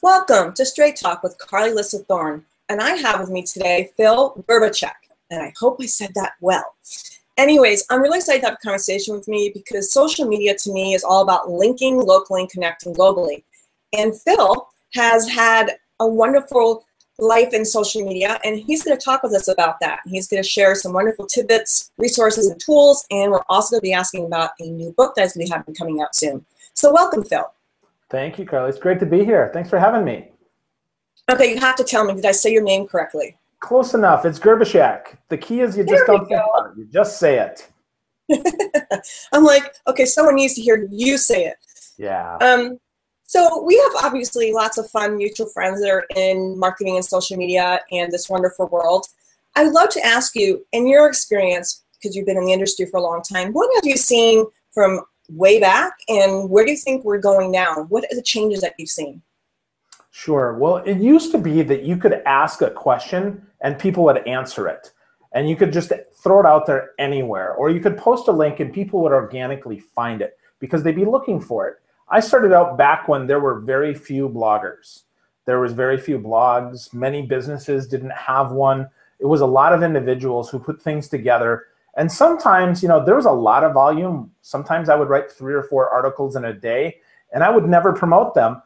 Welcome to Straight Talk with Carly Alyssa Thorne, and I have with me today Phil Gerbyshak, and I hope I said that well. Anyways, I'm really excited to have a conversation with me because social media to me is all about linking locally and connecting globally. And Phil has had a wonderful life in social media, and he's going to talk with us about that. He's going to share some wonderful tidbits, resources, and tools, and we're also going to be asking about a new book that's going to be coming out soon. So welcome, Phil. Thank you, Carly. It's great to be here. Thanks for having me. Okay, you have to tell me, did I say your name correctly? Close enough. It's Gerbyshak. The key is you just don't think about it. You just say it. I'm like, okay, someone needs to hear you say it. Yeah. So we have obviously lots of fun mutual friends that are in marketing and social media and this wonderful world. I'd love to ask you, in your experience, because you've been in the industry for a long time, what have you seen from way back and where do you think we're going now? What are the changes that you've seen? Sure. Well, it used to be that you could ask a question and people would answer it. And you could just throw it out there anywhere. Or you could post a link and people would organically find it because they'd be looking for it. I started out back when there were very few bloggers. There was very few blogs. Many businesses didn't have one. It was a lot of individuals who put things together. And sometimes, you know, there was a lot of volume. Sometimes I would write 3 or 4 articles in a day and I would never promote them.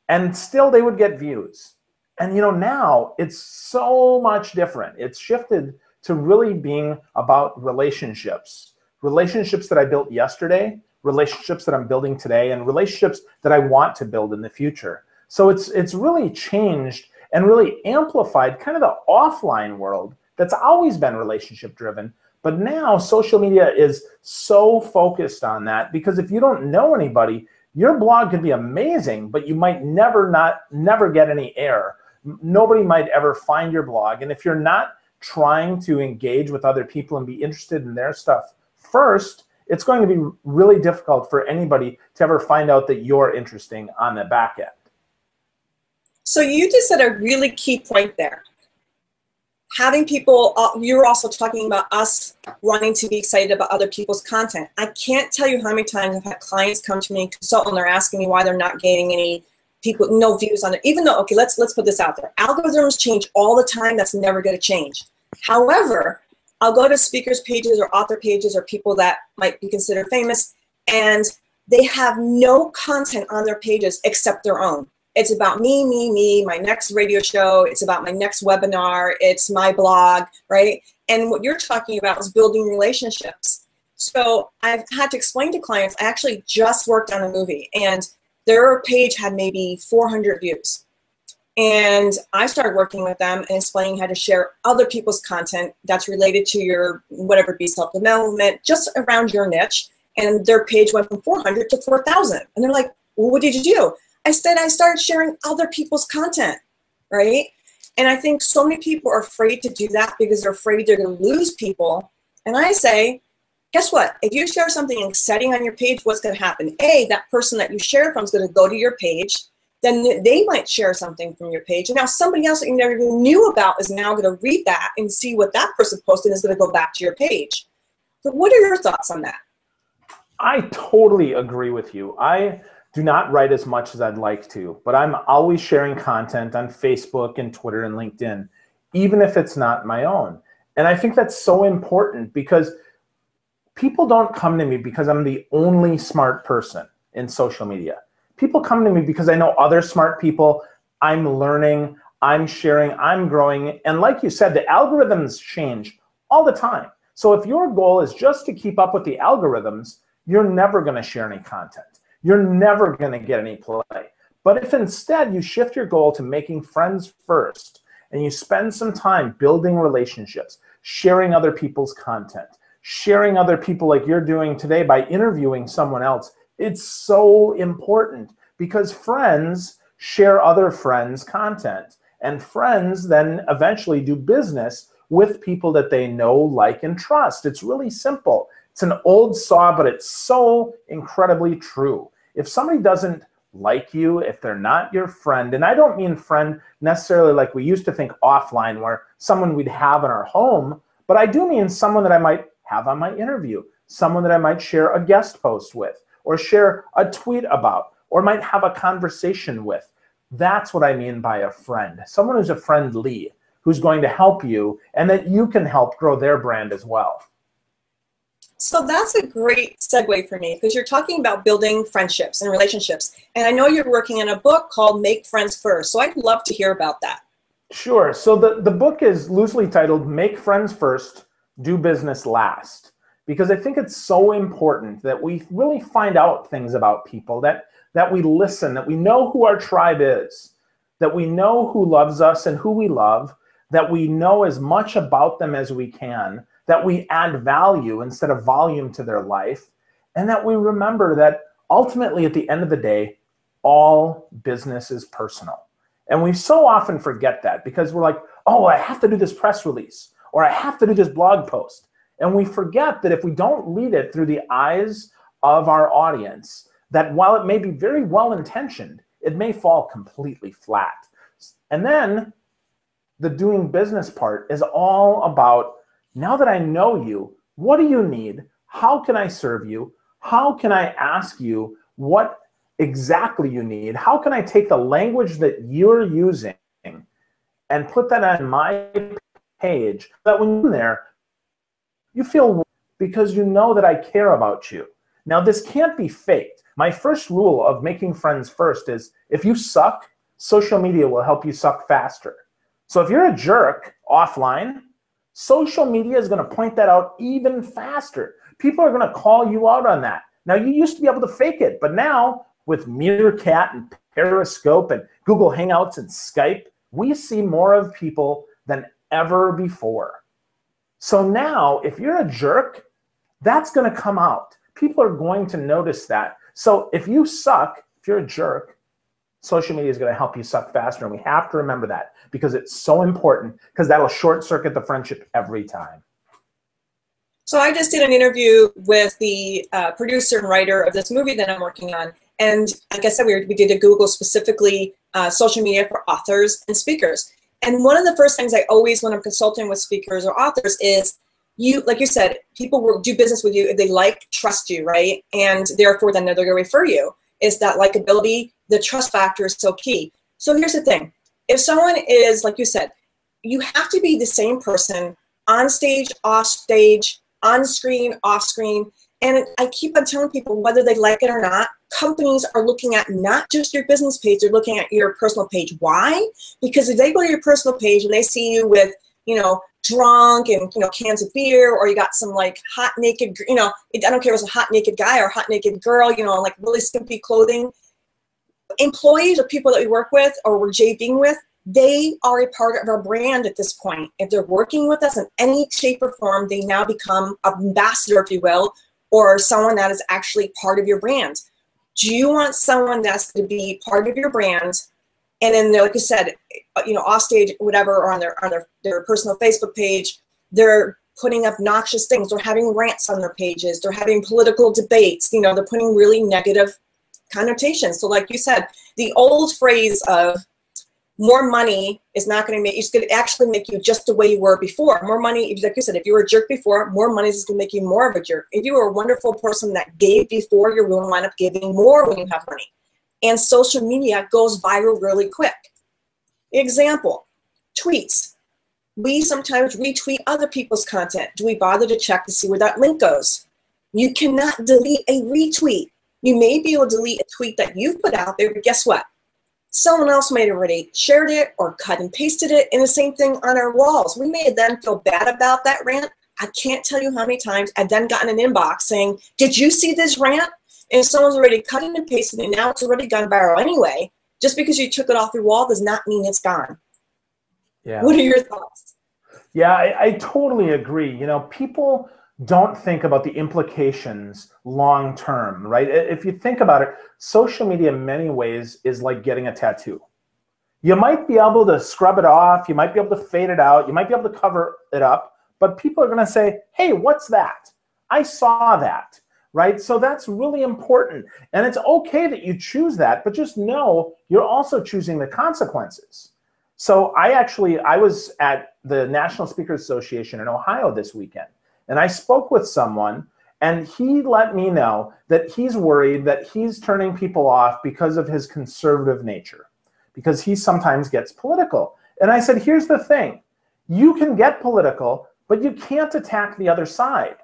And still they would get views. And you know, now it's so much different. It's shifted to really being about relationships. Relationships that I built yesterday, relationships that I'm building today, and relationships that I want to build in the future. So it's really changed and really amplified kind of the offline world that's always been relationship driven. But now social media is so focused on that because if you don't know anybody, your blog could be amazing, but you might never get any air. Nobody might ever find your blog. And if you're not trying to engage with other people and be interested in their stuff first, it's going to be really difficult for anybody to ever find out that you're interesting on the back end. So you just said a really key point there. Having people, you were also talking about us wanting to be excited about other people's content. I can't tell you how many times I've had clients come to me and consult and they're asking me why they're not getting any people, no views on it. Even though, okay, let's put this out there. Algorithms change all the time. That's never going to change. However, I'll go to speakers pages or author pages or people that might be considered famous, and they have no content on their pages except their own. It's about me, my next radio show. It's about my next webinar. It's my blog, right? And what you're talking about is building relationships. So I've had to explain to clients, I actually just worked on a movie and their page had maybe 400 views. And I started working with them and explaining how to share other people's content that's related to your, whatever it be, self-development, just around your niche. And their page went from 400 to 4,000. And they're like, well, what did you do? I said, I started sharing other people's content, right? And I think so many people are afraid to do that because they're afraid they're going to lose people. And I say, guess what? If you share something exciting on your page, what's going to happen? A, that person that you share from is going to go to your page. Then they might share something from your page. And now somebody else that you never even knew about is now going to read that and see what that person posted and is going to go back to your page. So what are your thoughts on that? I totally agree with you. I do not write as much as I'd like to, but I'm always sharing content on Facebook and Twitter and LinkedIn, even if it's not my own. And I think that's so important because people don't come to me because I'm the only smart person in social media. People come to me because I know other smart people, I'm learning, I'm sharing, I'm growing. And like you said, the algorithms change all the time. So if your goal is just to keep up with the algorithms, you're never going to share any content. You're never going to get any play. But if instead you shift your goal to making friends first and you spend some time building relationships, sharing other people's content, sharing other people like you're doing today by interviewing someone else, it's so important because friends share other friends' content and friends then eventually do business with people that they know, like, and trust. It's really simple. It's an old saw, but it's so incredibly true. If somebody doesn't like you, if they're not your friend, and I don't mean friend necessarily like we used to think offline where someone we'd have in our home, but I do mean someone that I might have on my interview, someone that I might share a guest post with, or share a tweet about, or might have a conversation with. That's what I mean by a friend. Someone who's a friendly, who's going to help you and that you can help grow their brand as well. So that's a great segue for me, because you're talking about building friendships and relationships. And I know you're working on a book called Make Friends First. So I'd love to hear about that. Sure. So the book is loosely titled Make Friends First, Do Business Last, because I think it's so important that we really find out things about people, that we listen, that we know who our tribe is, that we know who loves us and who we love, that we know as much about them as we can, that we add value instead of volume to their life, and that we remember that ultimately at the end of the day, all business is personal. And we so often forget that because we're like, oh, I have to do this press release, or I have to do this blog post. And we forget that if we don't read it through the eyes of our audience, that while it may be very well-intentioned, it may fall completely flat. And then the doing business part is all about, now that I know you, what do you need? How can I serve you? How can I ask you what exactly you need? How can I take the language that you're using and put that on my page, that when you're there, you feel, because you know that I care about you. Now, this can't be faked. My first rule of making friends first is, if you suck, social media will help you suck faster. So if you're a jerk offline, social media is going to point that out even faster. People are going to call you out on that. Now, you used to be able to fake it, but now with Meerkat and Periscope and Google Hangouts and Skype, we see more of people than ever before. So now, if you're a jerk, that's going to come out. People are going to notice that. So if you suck, if you're a jerk, social media is going to help you suck faster. And we have to remember that, because it's so important, because that'll short circuit the friendship every time. So I just did an interview with the producer and writer of this movie that I'm working on. And like I said, we did a Google specifically social media for authors and speakers. And one of the first things I always, when I'm consulting with speakers or authors, is like you said, people will do business with you if they trust you, right? And therefore, then they're going to refer you. Is that likability, the trust factor is so key. So here's the thing. If someone is, like you said, you have to be the same person on stage, off stage, on screen, off screen. And I keep on telling people, whether they like it or not, companies are looking at not just your business page, they're looking at your personal page. Why? Because if they go to your personal page and they see you with, drunk and, cans of beer, or you got some like hot naked, I don't care if it's a hot naked guy or a hot naked girl, like really skimpy clothing. Employees or people that we work with or we're JVing with, they are a part of our brand at this point. If they're working with us in any shape or form, they now become an ambassador, if you will, or someone that is actually part of your brand. Do you want someone that's going to be part of your brand, and then, like you said, off stage, whatever, or on their personal Facebook page, they're putting up noxious things, they're having rants on their pages, they're having political debates, they're putting really negative connotations. So like you said, the old phrase of more money is not going to make you, it's going to actually make you just the way you were before. More money, like you said, if you were a jerk before, more money is going to make you more of a jerk. If you were a wonderful person that gave before, you're going to wind up giving more when you have money. And social media goes viral really quick. Example, tweets. We sometimes retweet other people's content. Do we bother to check to see where that link goes? You cannot delete a retweet. You may be able to delete a tweet that you've put out there, but guess what? Someone else might have already shared it or cut and pasted it, and the same thing on our walls. We may then feel bad about that rant. I can't tell you how many times I've then gotten an inbox saying, did you see this rant? And someone's already cut it and pasted it, and now it's already gone viral anyway. Just because you took it off your wall does not mean it's gone. Yeah. What are your thoughts? Yeah, I totally agree. People don't think about the implications long term, right? If you think about it, social media in many ways is like getting a tattoo. You might be able to scrub it off, you might be able to fade it out, you might be able to cover it up, but people are going to say, hey, what's that? I saw that, right? So that's really important. And it's okay that you choose that, but just know you're also choosing the consequences. So I was at the National Speakers Association in Ohio this weekend. And I spoke with someone, and he let me know that he's worried that he's turning people off because of his conservative nature. because he sometimes gets political. And I said, here's the thing. You can get political, but you can't attack the other side.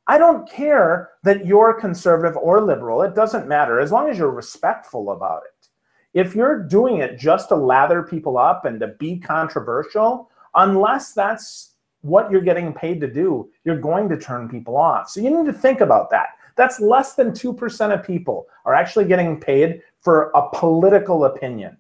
I don't care that you're conservative or liberal. It doesn't matter as long as you're respectful about it. If you're doing it just to lather people up and to be controversial, unless that's what you're getting paid to do, you're going to turn people off. So you need to think about that. That's less than 2% of people are actually getting paid for a political opinion,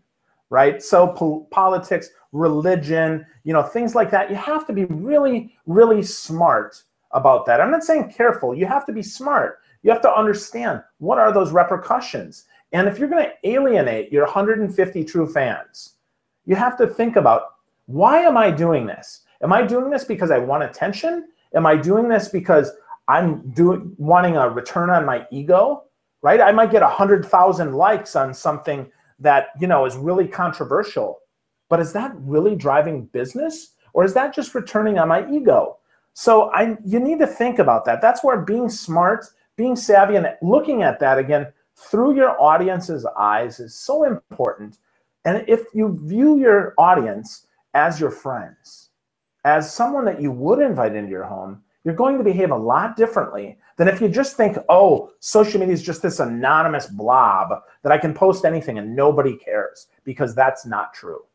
right? So politics, religion, things like that, you have to be really, really smart about that. I'm not saying careful. You have to be smart. You have to understand what are those repercussions. And if you're going to alienate your 150 true fans, you have to think about, why am I doing this? Am I doing this because I want attention? Am I doing this because I'm wanting a return on my ego, right? I might get 100,000 likes on something that, is really controversial, but is that really driving business, or is that just returning on my ego? So you need to think about that. That's where being smart, being savvy, and looking at that again through your audience's eyes is so important. And if you view your audience as your friends, as someone that you would invite into your home, you're going to behave a lot differently than if you just think, oh, social media is just this anonymous blob that I can post anything and nobody cares, because that's not true.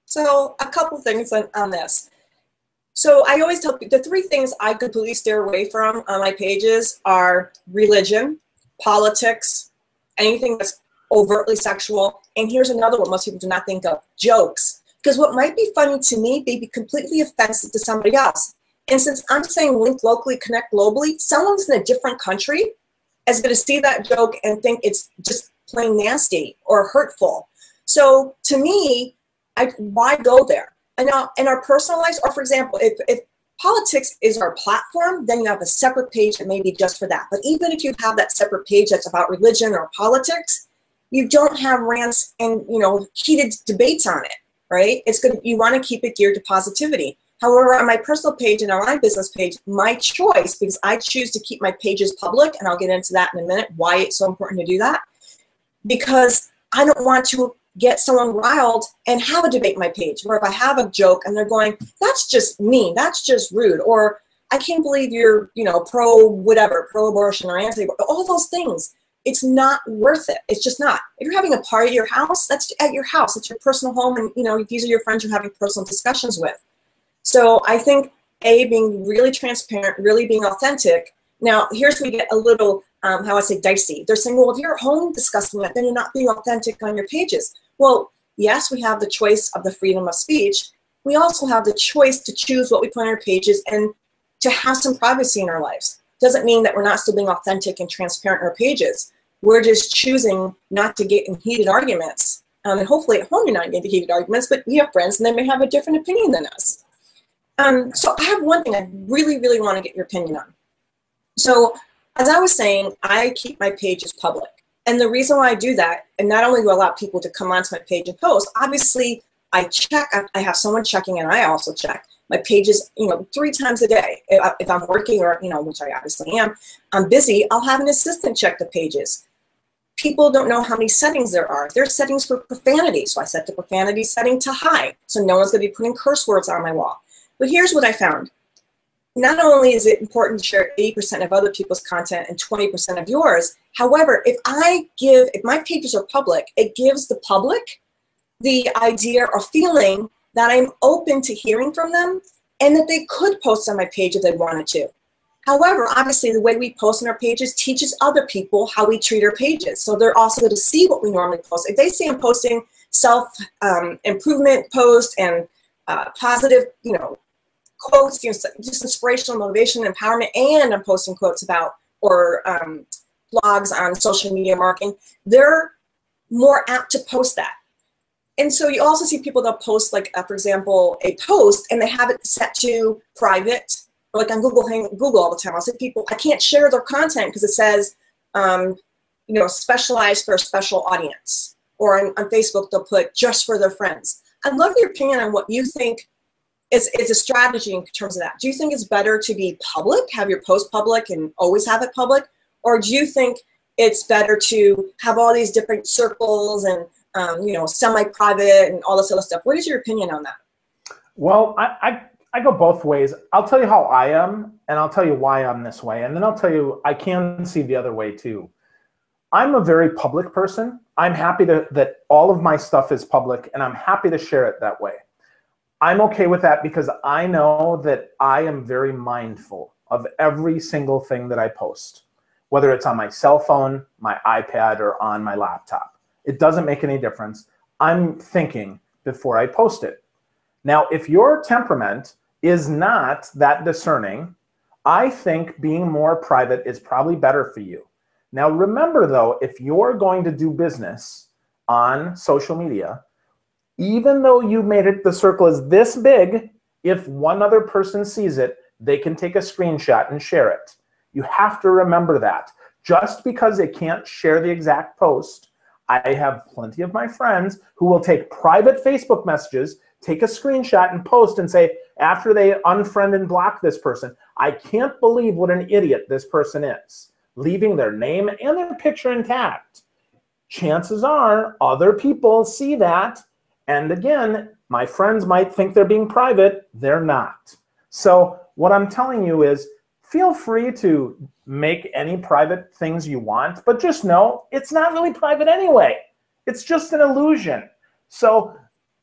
So a couple things on this. So I always tell people the three things I completely steer away from on my pages are religion, politics, anything that's overtly sexual, and here's another one most people do not think of, jokes. Because what might be funny to me may be completely offensive to somebody else. And since I'm saying link locally, connect globally, someone's in a different country is going to see that joke and think it's just plain nasty or hurtful. So to me, why go there? And now in our personal lives, or for example, if politics is our platform, then you have a separate page that may be just for that. But even if you have that separate page that's about religion or politics, you don't have rants and heated debates on it, right? You want to keep it geared to positivity. However, on my personal page and on my business page, my choice, because I choose to keep my pages public, and I'll get into that in a minute, why it's so important to do that, because I don't want to get someone riled and have a debate on my page, where if I have a joke and they're going, that's just mean, that's just rude, or I can't believe you're, pro-whatever, pro-abortion or anti, all those things. It's not worth it. It's just not. If you're having a party at your house, that's at your house. It's your personal home, and these are your friends you're having personal discussions with. So I think, being really transparent, really being authentic. Now, here's where we get a little, dicey. They're saying, well, if you're at home discussing that, then you're not being authentic on your pages. Well, yes, we have the choice of the freedom of speech. We also have the choice to choose what we put on our pages and to have some privacy in our lives. Doesn't mean that we're not still being authentic and transparent on our pages. We're just choosing not to get in heated arguments. And hopefully at home you're not getting into heated arguments, but we have friends and they may have a different opinion than us. So I have one thing I really, really want to get your opinion on. So as I was saying, I keep my pages public. And the reason why I do that, and not only do I allow people to come onto my page and post, obviously I check, I have someone checking and I also check my pages, 3 times a day. If I'm working or, which I obviously am, I'm busy, I'll have an assistant check the pages. People don't know how many settings there are. There's settings for profanity. So I set the profanity setting to high. So no one's going to be putting curse words on my wall. But here's what I found. Not only is it important to share 80% of other people's content and 20% of yours, however, if my pages are public, it gives the public the idea or feeling that I'm open to hearing from them and that they could post on my page if they wanted to. However, obviously the way we post on our pages teaches other people how we treat our pages. So they're also going to see what we normally post. If they see I'm posting self-improvement posts and positive, quotes, just inspirational, motivation, empowerment, and I'm posting quotes about or blogs on social media marketing, they're more apt to post that. And so you also see people that post, like, for example, a post, and they have it set to private, or like on Google all the time. I'll see people, I can't share their content because it says, specialized for a special audience. Or on Facebook, they'll put just for their friends. I'd love your opinion on what you think is a strategy in terms of that. Do you think it's better to be public, have your post public and always have it public? Or do you think it's better to have all these different circles and semi-private and all this other stuff. What is your opinion on that? Well, I go both ways. I'll tell you how I am, and I'll tell you why I'm this way. And then I'll tell you, I can see the other way too. I'm a very public person. I'm happy that all of my stuff is public, and I'm happy to share it that way. I'm okay with that because I know that I am very mindful of every single thing that I post, whether it's on my cell phone, my iPad, or on my laptop. It doesn't make any difference. I'm thinking before I post it. Now, if your temperament is not that discerning, I think being more private is probably better for you. Now, remember though, if you're going to do business on social media, even though you made it, the circle is this big, if one other person sees it, they can take a screenshot and share it. You have to remember that. Just because they can't share the exact post, I have plenty of my friends who will take private Facebook messages, take a screenshot and post and say, after they unfriend and block this person, I can't believe what an idiot this person is, leaving their name and their picture intact. Chances are other people see that. And again, my friends might think they're being private. They're not. So what I'm telling you is feel free to make any private things you want, but just know it's not really private anyway. It's just an illusion. So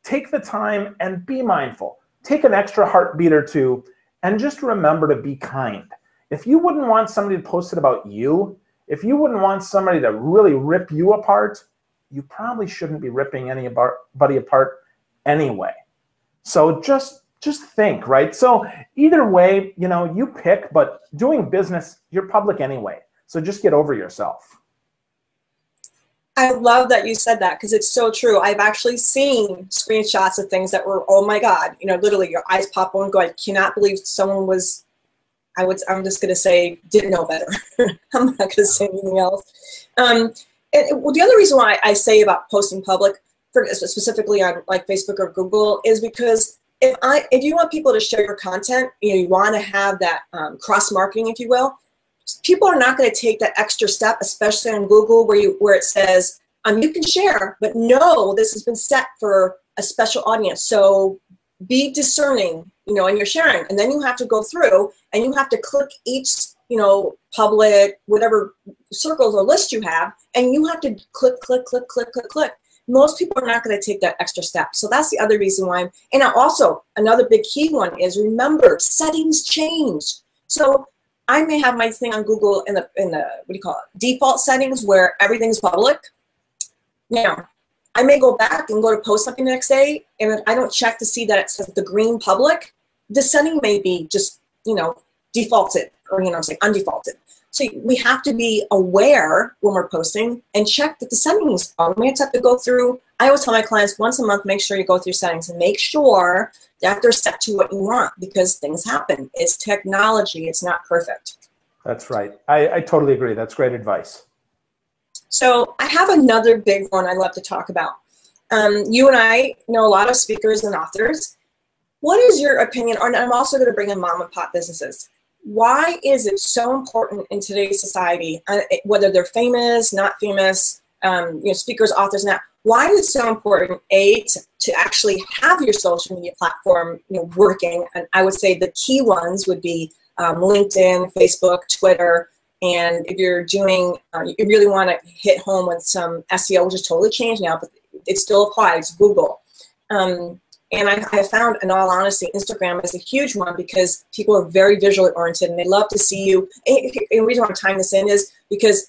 take the time and be mindful. Take an extra heartbeat or two and just remember to be kind. If you wouldn't want somebody to post it about you, if you wouldn't want somebody to really rip you apart, you probably shouldn't be ripping anybody apart anyway. So just think, right? So either way, you pick, but doing business, you're public anyway. So just get over yourself. I love that you said that because it's so true. I've actually seen screenshots of things that were, oh my God, literally your eyes pop on and go, I cannot believe someone was, I'm just going to say, didn't know better. I'm not going to say anything else. The other reason why I say about posting public, specifically on like Facebook or Google, is because if you want people to share your content, you want to have that cross-marketing, if you will. People are not going to take that extra step, especially on Google, where it says you can share, but no, this has been set for a special audience. So be discerning, in your sharing, and then you have to go through and you have to click each, public, whatever circles or list you have, and you have to click, click, click, click, click, click. Most people are not going to take that extra step. So that's the other reason why. And also another big key one is remember settings change. So I may have my thing on Google in the default settings where everything's public. Now, I may go back and go to post something the next day, and I don't check to see that it says the green public. The setting may be just, defaulted or, undefaulted. So we have to be aware when we're posting and check that the settings are. We have to go through. I always tell my clients once a month, make sure you go through settings and make sure that they're set to what you want because things happen. It's technology. It's not perfect. That's right. I totally agree. That's great advice. So I have another big one I love to talk about. You and I know a lot of speakers and authors. What is your opinion on, I'm also going to bring in mom and pop businesses. Why is it so important in today's society, whether they're famous, not famous, speakers, authors, not, why is it so important, to actually have your social media platform working? And I would say the key ones would be LinkedIn, Facebook, Twitter, and if you're doing, you really want to hit home with some SEO, which is totally changed now, but it still applies, Google. And I found, in all honesty, Instagram is a huge one because people are very visually oriented and they love to see you. And the reason why I'm tying this in is because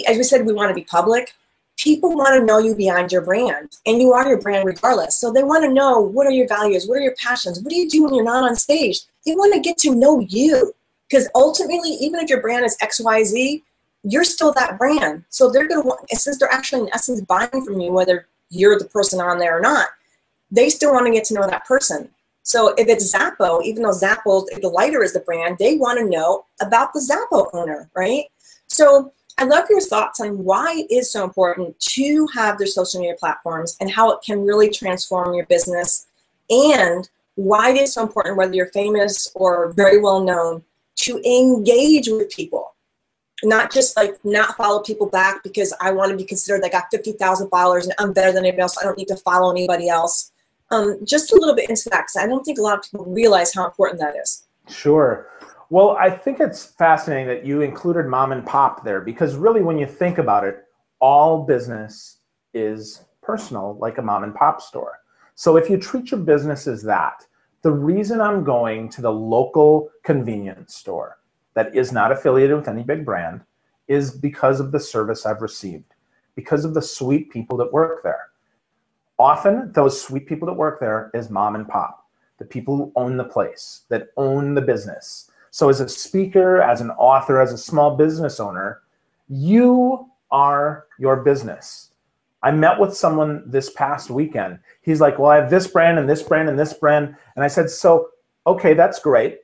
as we said, we want to be public. People want to know you behind your brand, and you are your brand regardless. So they want to know, what are your values? What are your passions? What do you do when you're not on stage? They want to get to know you because ultimately, even if your brand is XYZ, you're still that brand. So they're going to want, since they're actually in essence buying from you, whether you're the person on there or not, they still want to get to know that person. So if it's Zappos, even though Zappos, the lighter is the brand, they want to know about the Zappos owner, right? So I love your thoughts on why it is so important to have their social media platforms and how it can really transform your business, and why it is so important, whether you're famous or very well known, to engage with people. not just like not follow people back because I want to be considered, I got 50,000 followers and I'm better than anybody else. I don't need to follow anybody else. Just a little bit into that, because I don't think a lot of people realize how important that is. Sure. Well, I think it's fascinating that you included mom and pop there, because really when you think about it, all business is personal, like a mom and pop store. So if you treat your business as that, the reason I'm going to the local convenience store that is not affiliated with any big brand is because of the service I've received, because of the sweet people that work there. Often those sweet people that work there is mom and pop, the people who own the place, that own the business. So as a speaker, as an author, as a small business owner, you are your business. I met with someone this past weekend. He's like, well, I have this brand and this brand and this brand. And I said, so, okay, that's great.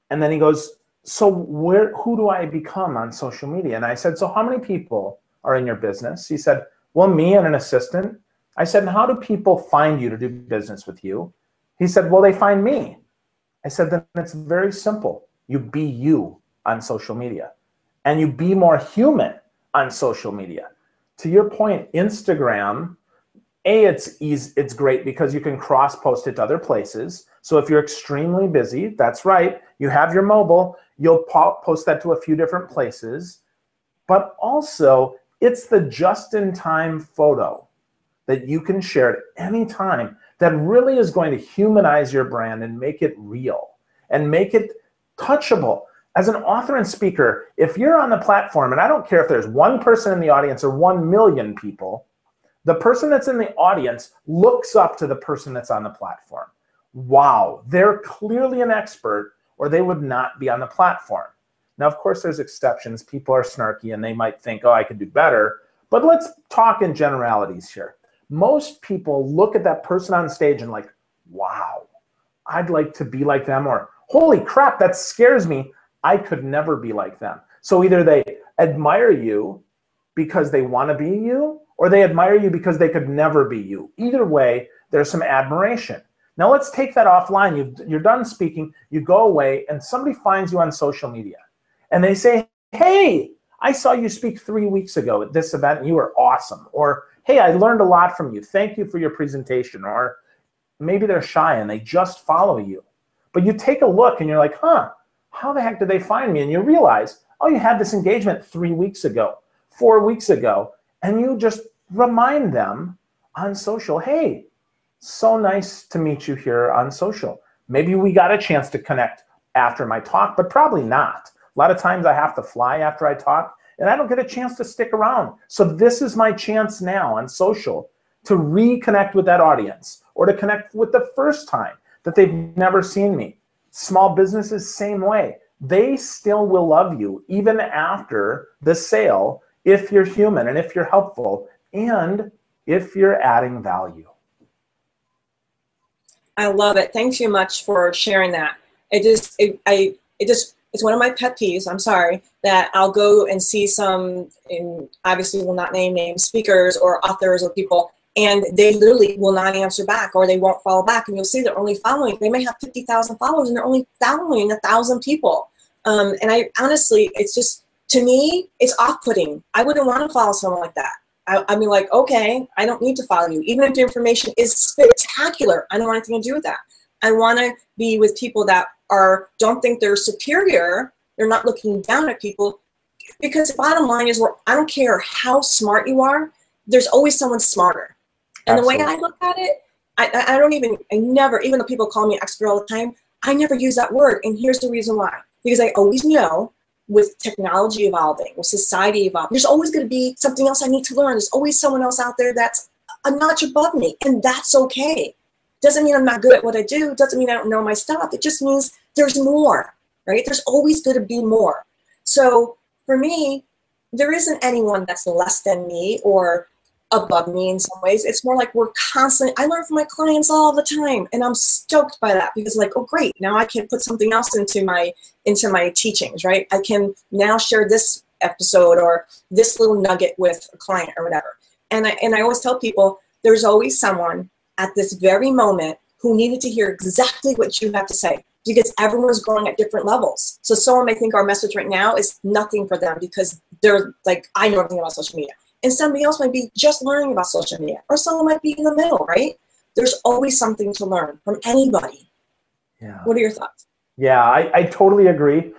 And then he goes, so who do I become on social media? And I said, so how many people are in your business? He said, well, me and an assistant. I said, and how do people find you to do business with you? He said, well, they find me. I said, then it's very simple. You be you on social media, and you be more human on social media. To your point, Instagram, it's great because you can cross-post it to other places. So if you're extremely busy, that's right, you have your mobile, you'll post that to a few different places. But also, it's the just-in-time photo that you can share at any time that really is going to humanize your brand and make it real and make it touchable. As an author and speaker, if you're on the platform, and I don't care if there's one person in the audience or 1 million people, the person that's in the audience looks up to the person that's on the platform. Wow, they're clearly an expert, or they would not be on the platform. Now, of course, there's exceptions. People are snarky and they might think, oh, I could do better. But let's talk in generalities here. Most people look at that person on stage and like, wow, I'd like to be like them, or holy crap, that scares me. I could never be like them. So either they admire you because they want to be you, or they admire you because they could never be you. Either way, there's some admiration. Now let's take that offline. You're done speaking, you go away, and somebody finds you on social media. And they say, hey, I saw you speak 3 weeks ago at this event and you were awesome. Or, hey, I learned a lot from you. Thank you for your presentation. Or maybe they're shy and they just follow you. But you take a look and you're like, huh, how the heck did they find me? And you realize, oh, you had this engagement 3 weeks ago, 4 weeks ago, and you just remind them on social, hey, so nice to meet you here on social. Maybe we got a chance to connect after my talk, but probably not. A lot of times I have to fly after I talk, and I don't get a chance to stick around. So this is my chance now on social to reconnect with that audience, or to connect with the first time that they've never seen me. Small businesses, same way. They still will love you even after the sale if you're human and if you're helpful and if you're adding value. I love it. Thanks so much for sharing that. It's one of my pet peeves, I'm sorry, that I'll go and see some, and obviously will not name names, speakers or authors or people, and they literally will not answer back, or they won't follow back, and you'll see they're only following. They may have 50,000 followers and they're only following 1,000 people. And I honestly, it's just, to me, it's off-putting. I wouldn't want to follow someone like that. I mean, like, okay, I don't need to follow you. Even if the information is spectacular, I don't want anything to do with that. I want to be with people that don't think they're superior. They're not looking down at people, because the bottom line is, I don't care how smart you are, there's always someone smarter. And Absolutely. The way I look at it, I never, even though people call me expert all the time, I never use that word. And here's the reason why. Because I always know, with technology evolving, with society evolving, there's always going to be something else I need to learn. There's always someone else out there that's a notch above me, and that's okay. Doesn't mean I'm not good at what I do. Doesn't mean I don't know my stuff. It just means there's more, right? There's always going to be more. So for me, there isn't anyone that's less than me or above me in some ways. It's more like we're constantly, I learn from my clients all the time, and I'm stoked by that, because like, oh great, now I can put something else into my teachings, right? I can now share this episode or this little nugget with a client or whatever. And I always tell people, there's always someone at this very moment who needed to hear exactly what you have to say. because everyone's growing at different levels. So someone may think our message right now is nothing for them because they're like, I know everything about social media. And somebody else might be just learning about social media, or someone might be in the middle, right? There's always something to learn from anybody. Yeah. What are your thoughts? Yeah, I totally agree.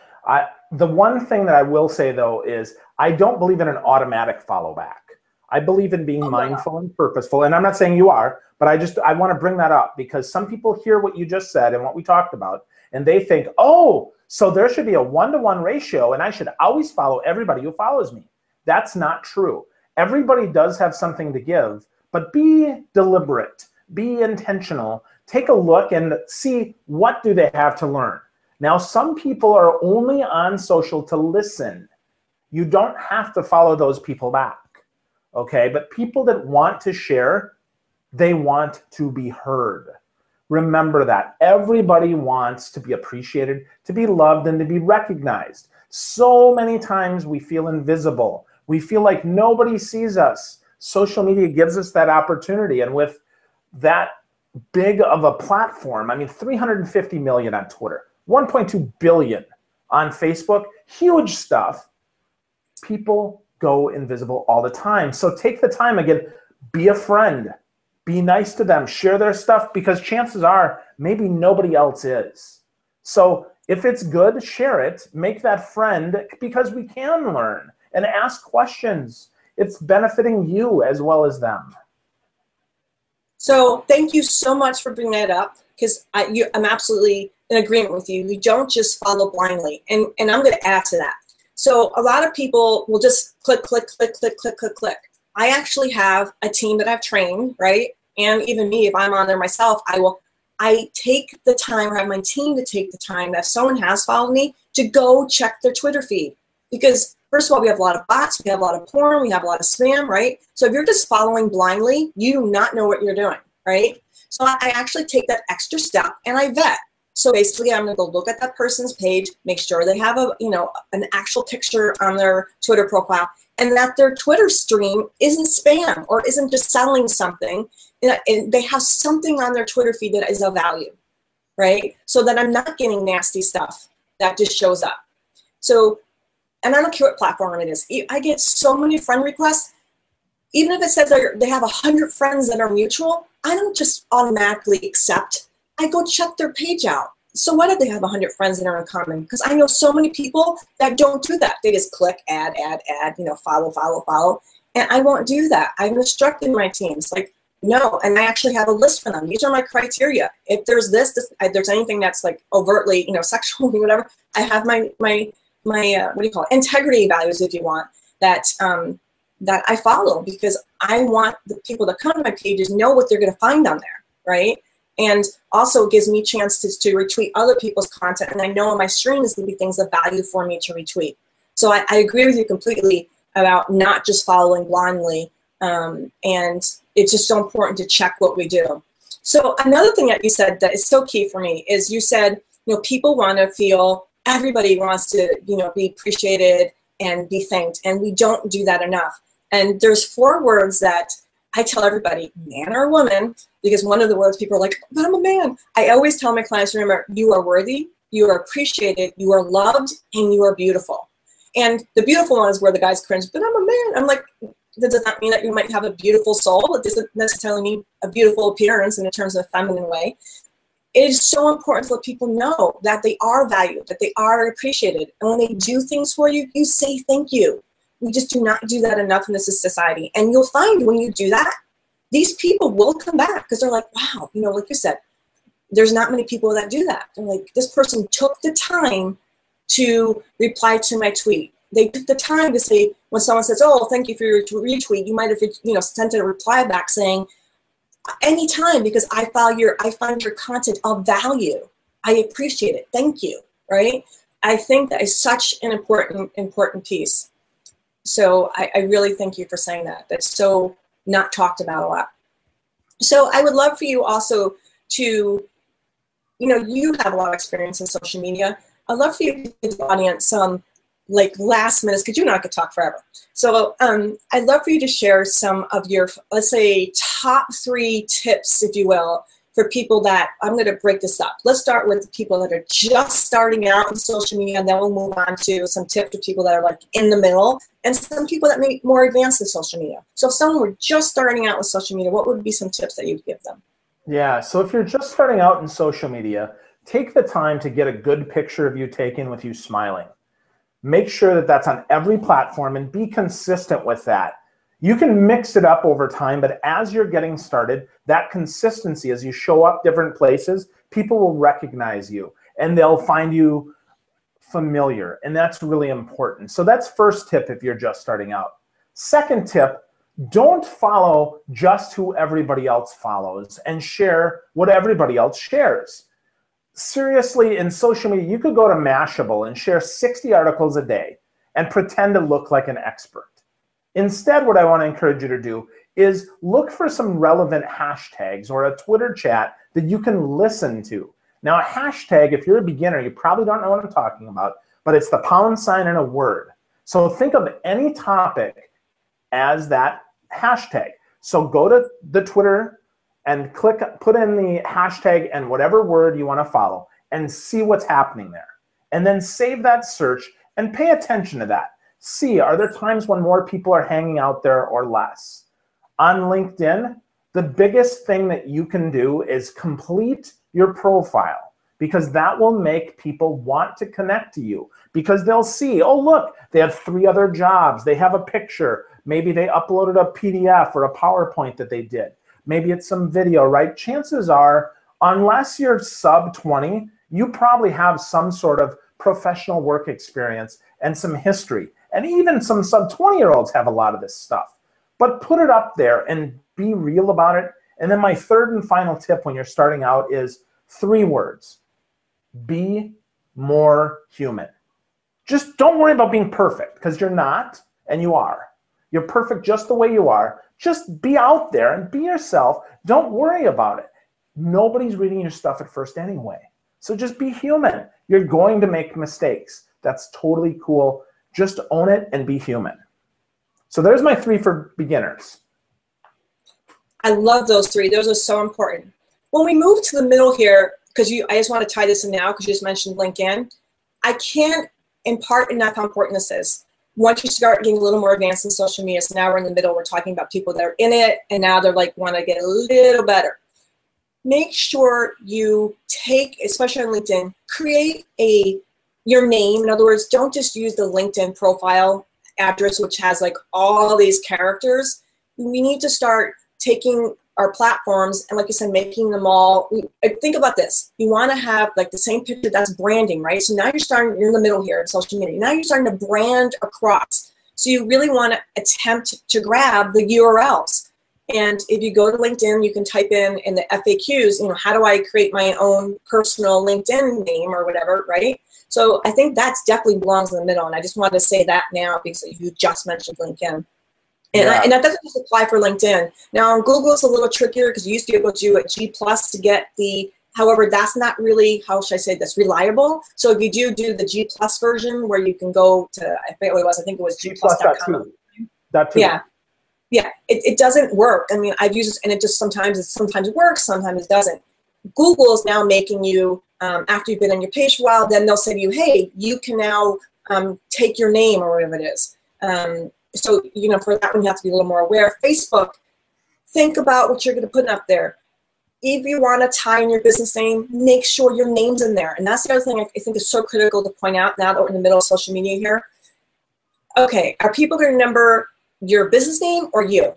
The one thing that I will say, though, is I don't believe in an automatic follow back. I believe in being mindful and purposeful. And I'm not saying you are, but I want to bring that up because some people hear what you just said and what we talked about, and they think, oh, so there should be a 1-to-1 ratio and I should always follow everybody who follows me. That's not true. Everybody does have something to give, but be deliberate, be intentional, take a look and see what do they have to learn. Now, some people are only on social to listen. You don't have to follow those people back, okay? But people that want to share, they want to be heard. Remember that. Everybody wants to be appreciated, to be loved, and to be recognized. So many times we feel invisible. We feel like nobody sees us. Social media gives us that opportunity. And with that big of a platform, I mean, 350 million on Twitter, 1.2 billion on Facebook, huge stuff. People go invisible all the time. So take the time, again, be a friend, be nice to them, share their stuff, because chances are maybe nobody else is. So if it's good, share it, make that friend, because we can learn and ask questions. It's benefiting you as well as them. So thank you so much for bringing that up, because I'm absolutely in agreement with you. You don't just follow blindly. And I'm going to add to that. So a lot of people will just click, click, click, click, click, click, click. I actually have a team that I've trained, right? And even me, if I'm on there myself, I take the time, or have my team to take the time, that if someone has followed me, to go check their Twitter feed. Because first of all, we have a lot of bots, we have a lot of porn, we have a lot of spam, right? So if you're just following blindly, you do not know what you're doing, right? So I actually take that extra step and I vet. So basically, I'm gonna go look at that person's page, make sure they have an actual picture on their Twitter profile, and that their Twitter stream isn't spam or isn't just selling something. And they have something on their Twitter feed that is of value, right? So that I'm not getting nasty stuff that just shows up. So, and I don't care what platform it is. I get so many friend requests. Even if it says they have 100 friends that are mutual, I don't just automatically accept. I go check their page out. So what if they have 100 friends that are in common? Because I know so many people that don't do that. They just click, add, follow, follow, follow. And I won't do that. I've instructed my teams, like, no. And I actually have a list for them. These are my criteria. If there's if there's anything that's like overtly, sexual or whatever, I have my what do you call it? Integrity values, if you want, that I follow, because I want the people that come to my pages know what they're going to find on there, right? And also gives me chances to retweet other people's content. And I know on my stream is going to be things of value for me to retweet. So I agree with you completely about not just following blindly. And it's just so important to check what we do. So another thing that you said that is so key for me is you said, people want to feel, everybody wants to, be appreciated and be thanked. And we don't do that enough. And there's 4 words that I tell everybody, man or woman, because one of the words people are like, but I'm a man. I always tell my clients, remember, you are worthy, you are appreciated, you are loved, and you are beautiful. And the beautiful one is where the guys cringe, but I'm a man. I'm like, that does not mean that you might have a beautiful soul. It doesn't necessarily mean a beautiful appearance in terms of a feminine way. It is so important to let people know that they are valued, that they are appreciated. And when they do things for you, you say thank you. We just do not do that enough in this society. And you'll find when you do that, these people will come back because they're like, wow, like you said, there's not many people that do that. They're like, this person took the time to reply to my tweet. They took the time to say, when someone says, oh, thank you for your retweet, you might have sent a reply back saying, anytime, because I find your content of value. I appreciate it. Thank you, right? I think that is such an important piece. So I really thank you for saying that. That's so not talked about a lot. So I would love for you also to, you have a lot of experience in social media. I'd love for you to give the audience some last minutes, because I could talk forever. So I'd love for you to share some of your, let's say, top 3 tips, if you will, for people that, I'm going to break this up. Let's start with the people that are just starting out in social media, and then we'll move on to some tips for people that are like in the middle, and some people that may be more advanced in social media. So if someone were just starting out with social media, what would be some tips that you'd give them? Yeah, so if you're just starting out in social media, take the time to get a good picture of you taken with you smiling. Make sure that that's on every platform and be consistent with that. You can mix it up over time, but as you're getting started, that consistency, as you show up different places, people will recognize you and they'll find you familiar, and that's really important. So that's first tip if you're just starting out. Second tip, don't follow just who everybody else follows and share what everybody else shares. Seriously, in social media, you could go to Mashable and share 60 articles a day and pretend to look like an expert. Instead, what I want to encourage you to do is look for some relevant hashtags or a Twitter chat that you can listen to. Now, a hashtag, if you're a beginner, you probably don't know what I'm talking about, but it's the pound sign and a word. So think of any topic as that hashtag. So go to the Twitter and put in the hashtag and whatever word you want to follow and see what's happening there. And then save that search and pay attention to that. See, are there times when more people are hanging out there or less? On LinkedIn, the biggest thing that you can do is complete your profile, because that will make people want to connect to you, because they'll see, oh, look, they have 3 other jobs. They have a picture. Maybe they uploaded a PDF or a PowerPoint that they did. Maybe it's some video, right? Chances are, unless you're sub 20, you probably have some sort of professional work experience and some history. And even some sub 20-year-olds have a lot of this stuff. But put it up there and be real about it. And then my third and final tip when you're starting out is 3 words. Be more human. Just don't worry about being perfect, because you're not and you are. You're perfect just the way you are. Just be out there and be yourself. Don't worry about it. Nobody's reading your stuff at first anyway. So just be human. You're going to make mistakes. That's totally cool. Just own it and be human. So there's my 3 for beginners. I love those 3. Those are so important. When we move to the middle here, because I just want to tie this in now because you just mentioned LinkedIn, I can't impart enough how important this is. Once you start getting a little more advanced in social media, so now we're in the middle, we're talking about people that are in it, and now they're like, want to get a little better. Make sure you take, especially on LinkedIn, create your name. In other words, don't just use the LinkedIn profile address, which has like all these characters. We need to start taking our platforms and, like you said, making them all. Think about this. You want to have like the same picture. That's branding, right? So now you're in the middle here in social media. Now you're starting to brand across. So you really want to attempt to grab the URLs. And if you go to LinkedIn, you can type in the FAQs, how do I create my own personal LinkedIn name or whatever, right? So I think that definitely belongs in the middle. And I just wanted to say that now because you just mentioned LinkedIn. And that doesn't just apply for LinkedIn. Now on Google, it's a little trickier because you used to be able to do a G+ to get however, that's not really, how should I say this, reliable. So if you do the G+ version where you can go to, I forget what it was, I think it was G+.com. Yeah, it doesn't work. I mean, I've used it and it just sometimes works, sometimes it doesn't. Google is now making you, after you've been on your page for a while, then they'll say to you, hey, you can now take your name or whatever it is. So, for that one, you have to be a little more aware. Facebook, think about what you're going to put up there. If you want to tie in your business name, make sure your name's in there. And that's the other thing I think is so critical to point out now that we're in the middle of social media here. Okay, are people going to remember your business name or you?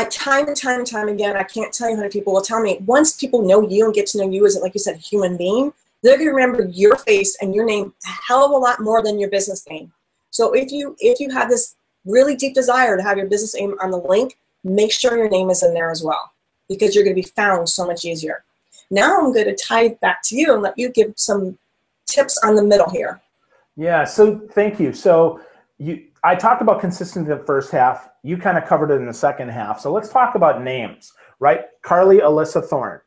Time and time again, I can't tell you how many people will tell me, once people know you and get to know you as, like you said, a human being, they're going to remember your face and your name a hell of a lot more than your business name. So if you have this really deep desire to have your business name on the link, make sure your name is in there as well, because you're going to be found so much easier. Now I'm going to tie it back to you and let you give some tips on the middle here. Yeah, so thank you. So I talked about consistency in the first half. You kind of covered it in the second half. So let's talk about names, right? Carly Alyssa Thorne,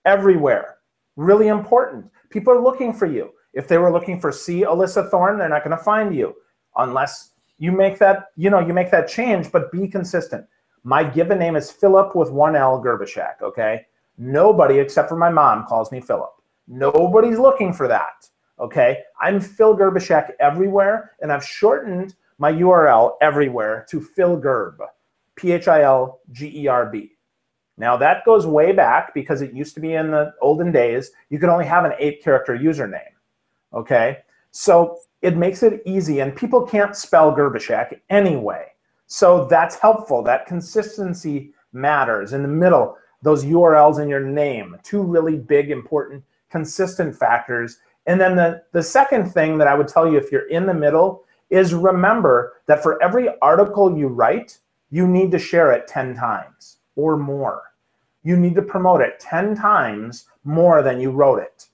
everywhere. Really important. People are looking for you. If they were looking for C. Alyssa Thorne, they're not going to find you unless you make that, you make that change, but be consistent. My given name is Philip with 1 L Gerbyshak, okay? Nobody except for my mom calls me Philip. Nobody's looking for that, okay? I'm Phil Gerbyshak everywhere, and I've shortened my URL everywhere to Phil Gerb, Philgerb. Now that goes way back because it used to be in the olden days, you could only have an 8-character username, okay? So it makes it easy, and people can't spell Gerbyshak anyway. So that's helpful. That consistency matters. In the middle, those URLs in your name, 2 really big, important, consistent factors. And then the second thing that I would tell you if you're in the middle is remember that for every article you write, you need to share it 10 times or more. You need to promote it 10 times more than you wrote it.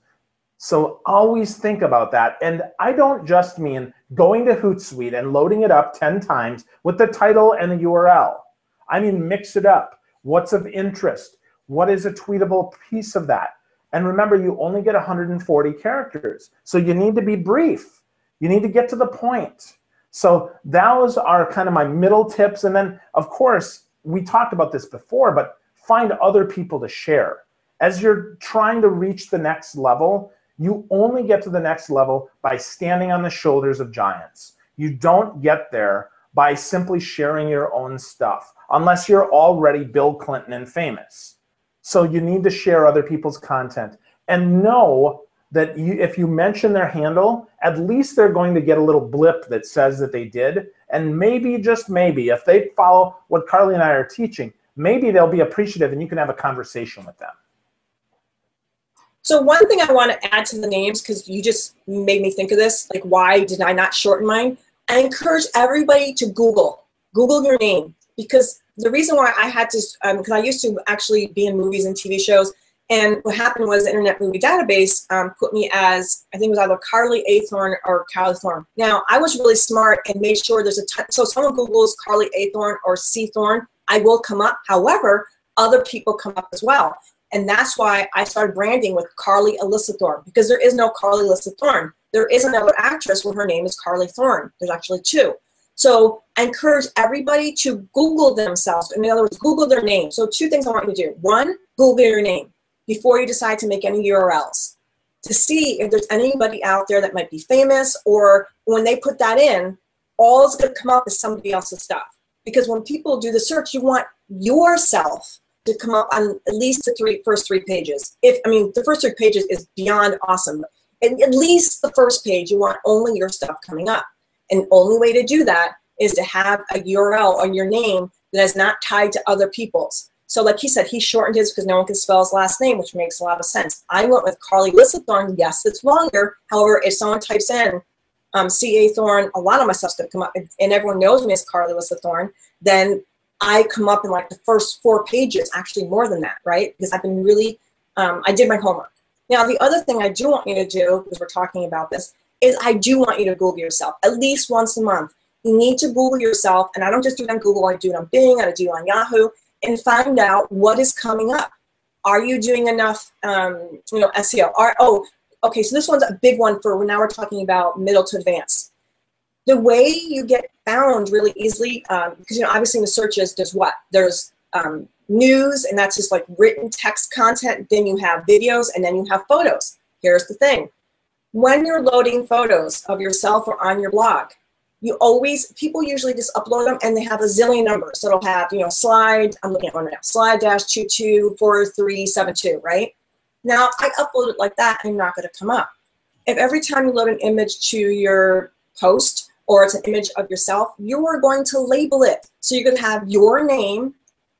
So always think about that. And I don't just mean going to Hootsuite and loading it up 10 times with the title and the URL. I mean, mix it up. What's of interest? What is a tweetable piece of that? And remember, you only get 140 characters. So you need to be brief. You need to get to the point. So those are kind of my middle tips. And then, of course, we talked about this before, but find other people to share. As you're trying to reach the next level, you only get to the next level by standing on the shoulders of giants. You don't get there by simply sharing your own stuff, unless you're already Bill Clinton and famous. So you need to share other people's content and know that if you mention their handle, at least they're going to get a little blip that says that they did. And maybe, just maybe, if they follow what Carly and I are teaching, maybe they'll be appreciative and you can have a conversation with them. So one thing I want to add to the names, because you just made me think of this, like why did I not shorten mine? I encourage everybody to Google your name, because the reason why I had to, because I used to actually be in movies and TV shows, and what happened was the Internet Movie Database put me as, I think it was either Carly A. Thorne or Carly Thorne. Now, I was really smart and made sure there's a ton, so if someone Googles Carly A. Thorne or C. Thorne, I will come up. However, other people come up as well. And that's why I started branding with Carly Alyssa Thorne, because there is no Carly Alyssa Thorne. There is another actress where her name is Carly Thorne. There's actually 2. So I encourage everybody to Google themselves. In other words, Google their name. So 2 things I want you to do. 1, Google your name before you decide to make any URLs, to see if there's anybody out there that might be famous, or when they put that in, all that's going to come up is somebody else's stuff. Because when people do the search, you want yourself to come up on at least the first three pages. The first 3 pages is beyond awesome. And at least the first page, you want only your stuff coming up. And the only way to do that is to have a URL on your name that is not tied to other people's. So like he said, he shortened his because no one can spell his last name, which makes a lot of sense. I went with Carly Alyssa Thorne. Yes, it's longer. However, if someone types in C.A. Thorne, a lot of my stuff's going to come up, and everyone knows me as Carly Alyssa Thorne, then I come up in like the first 4 pages, actually more than that, right? Because I've been really, I did my homework. Now, the other thing I do want you to do, because we're talking about this, is I do want you to Google yourself at least once a month. You need to Google yourself, and I don't just do it on Google, I do it on Bing, I do it on Yahoo, and find out what is coming up. Are you doing enough, SEO? Okay, so this one's a big one for now we're talking about middle to advanced. The way you get found really easily, because obviously in the searches, there's what? There's news, and that's just like written text content. Then you have videos, and then you have photos. Here's the thing. When you're loading photos of yourself or on your blog, people usually just upload them and they have a zillion numbers. So it'll have, slide, I'm looking at one right now, slide-224372, right? Now, I upload it like that, I'm not going to come up. If every time you load an image to your post or it's an image of yourself, you are going to label it. So you're going to have your name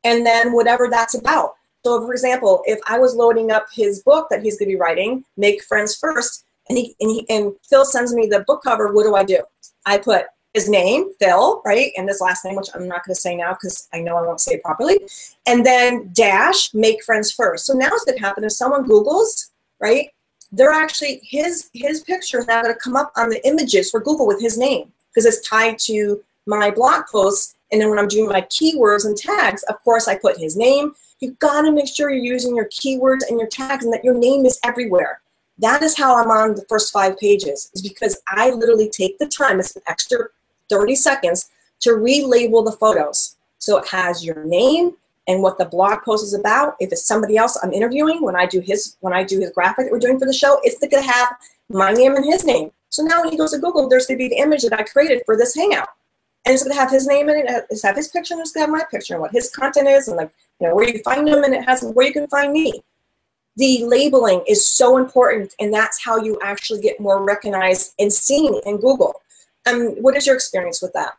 and then whatever that's about. So, for example, if I was loading up his book that he's going to be writing, Make Friends First, and Phil sends me the book cover, what do? I put his name, Phil, right, and his last name, which I'm not going to say now because I know I won't say it properly, and then dash Make Friends First. So now what's going to happen if someone Googles, right, they're actually, his picture is now going to come up on the images for Google with his name because it's tied to my blog posts. And then when I'm doing my keywords and tags, of course, I put his name. You've got to make sure you're using your keywords and your tags and that your name is everywhere. That is how I'm on the first 5 pages, is because I literally take the time, it's an extra 30 seconds, to relabel the photos. So it has your name, and what the blog post is about. If it's somebody else I'm interviewing, when I do his graphic that we're doing for the show, it's going to have my name and his name. So now when he goes to Google, there's going to be the image that I created for this hangout. And it's going to have his name in it, it's have his picture, and it's going to have my picture and what his content is, and like, you know, where you find him, and it has where you can find me. The labeling is so important, and that's how you actually get more recognized and seen in Google. What is your experience with that?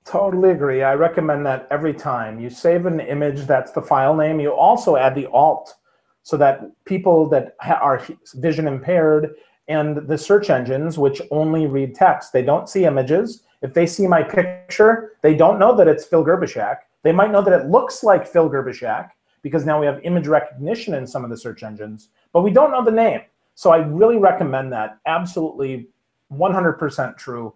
Totally agree. I recommend that every time. You save an image, that's the file name. You also add the alt so that people that are vision impaired and the search engines, which only read text, they don't see images. If they see my picture, they don't know that it's Phil Gerbyshak. They might know that it looks like Phil Gerbyshak because now we have image recognition in some of the search engines, but we don't know the name. So I really recommend that. Absolutely 100% true.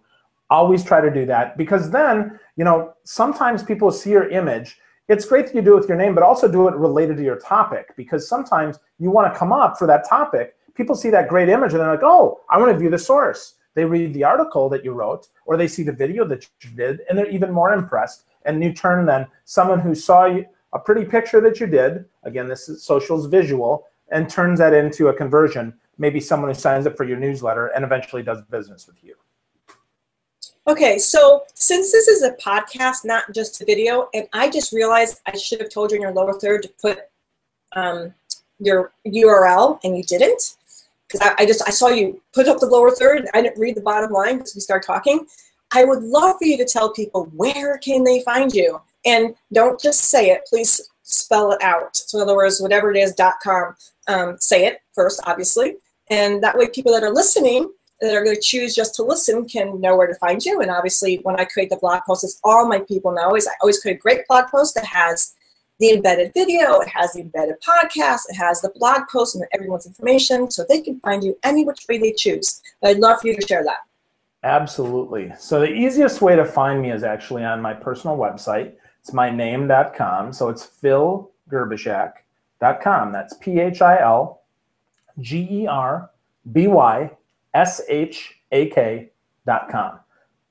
Always try to do that, because then, you know, sometimes people see your image. It's great that you do it with your name, but also do it related to your topic, because sometimes you want to come up for that topic. People see that great image and they're like, oh, I want to view the source. They read the article that you wrote, or they see the video that you did, and they're even more impressed. And you turn then someone who saw a pretty picture that you did, again, this is social's visual, and turns that into a conversion, maybe someone who signs up for your newsletter and eventually does business with you. Okay, so since this is a podcast, not just a video, and I just realized I should have told you in your lower third to put your URL, and you didn't, because I saw you put up the lower third, and I didn't read the bottom line because we started talking. I would love for you to tell people, where can they find you? And don't just say it, please spell it out. So in other words, whatever it is, .com, say it first, obviously, and that way people that are listening, that are going to choose just to listen, can know where to find you. And obviously, when I create the blog post, as all my people know, is I always create a great blog post that has the embedded video, it has the embedded podcast, it has the blog post and everyone's information, so they can find you any which way they choose. But I'd love for you to share that. Absolutely. So the easiest way to find me is actually on my personal website. It's myname.com. So it's philgerbyshak.com. That's PhilGerbyshak.com.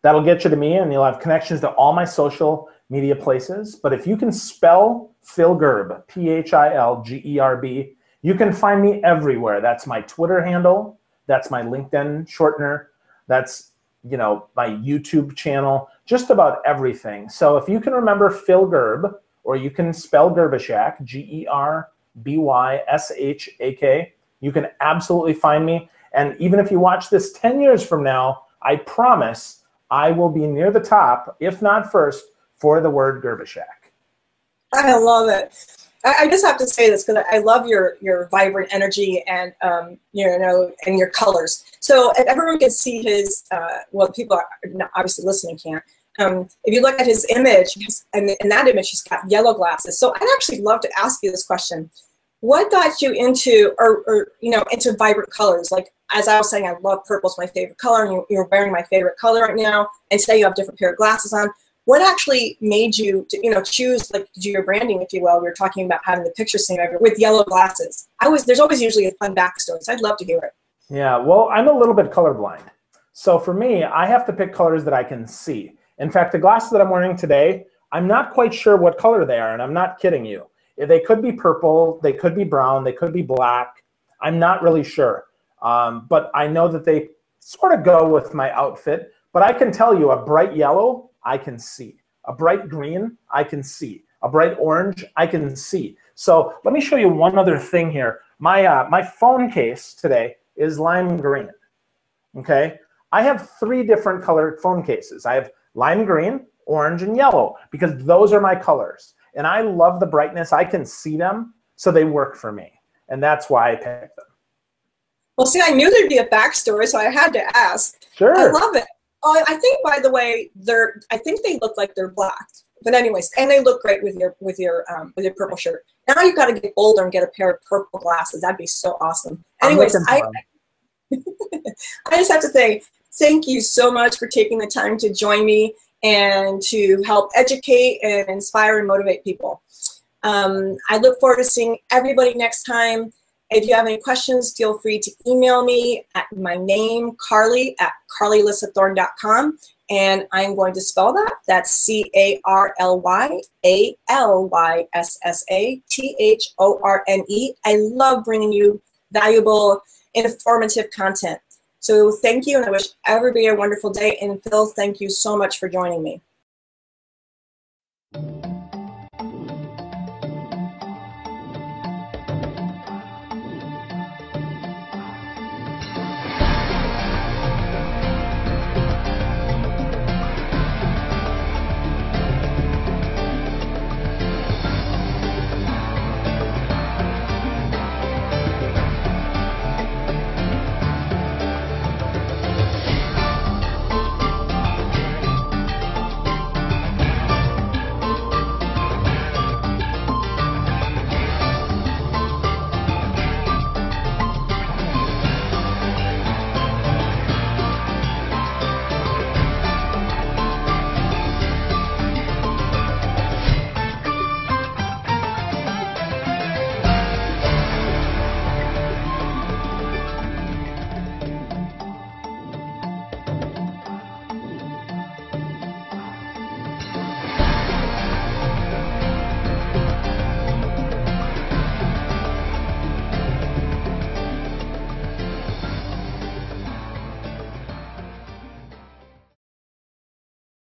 That'll get you to me, and you'll have connections to all my social media places. But if you can spell Phil Gerb, Philgerb, you can find me everywhere. That's my Twitter handle. That's my LinkedIn shortener. That's, you know, my YouTube channel, just about everything. So if you can remember Phil Gerb, or you can spell Gerbyshak, Gerbyshak, you can absolutely find me. And even if you watch this 10 years from now, I promise I will be near the top, if not first, for the word Gerbyshak. I love it. I just have to say this because I love your vibrant energy and you know, and your colors. So if everyone can see his, well, people are obviously listening can't. If you look at his image, and in that image, he's got yellow glasses. So I'd actually love to ask you this question: what got you into, or you know, into vibrant colors? Like, as I was saying, I love purple; it's my favorite color, and you're wearing my favorite color right now. And today you have a different pair of glasses on. What actually made you, you know, choose, like, do your branding, if you will? We were talking about having the picture same everywhere with yellow glasses. There's always usually a fun backstory, so I'd love to hear it. Yeah, well, I'm a little bit colorblind. So for me, I have to pick colors that I can see. In fact, the glasses that I'm wearing today, I'm not quite sure what color they are, and I'm not kidding you. They could be purple, they could be brown, they could be black. I'm not really sure. But I know that they sort of go with my outfit. But I can tell you, a bright yellow, I can see. A bright green, I can see. A bright orange, I can see. So let me show you one other thing here. My phone case today is lime green. Okay, I have 3 different colored phone cases. I have lime green, orange, and yellow, because those are my colors. And I love the brightness. I can see them, so they work for me. And that's why I picked them. Well, see, I knew there'd be a backstory, so I had to ask. Sure. I love it. I think, by the way, I think they look like they're black. But anyways, and they look great with your purple shirt. Now you've got to get older and get a pair of purple glasses. That'd be so awesome. Anyways, I just have to say thank you so much for taking the time to join me and to help educate and inspire and motivate people. I look forward to seeing everybody next time. If you have any questions, feel free to email me at my name, Carly, at carlyalyssthorne.com. And I'm going to spell that. That's CarlyAlyssa I love bringing you valuable, informative content. So thank you, and I wish everybody a wonderful day. And Phil, thank you so much for joining me.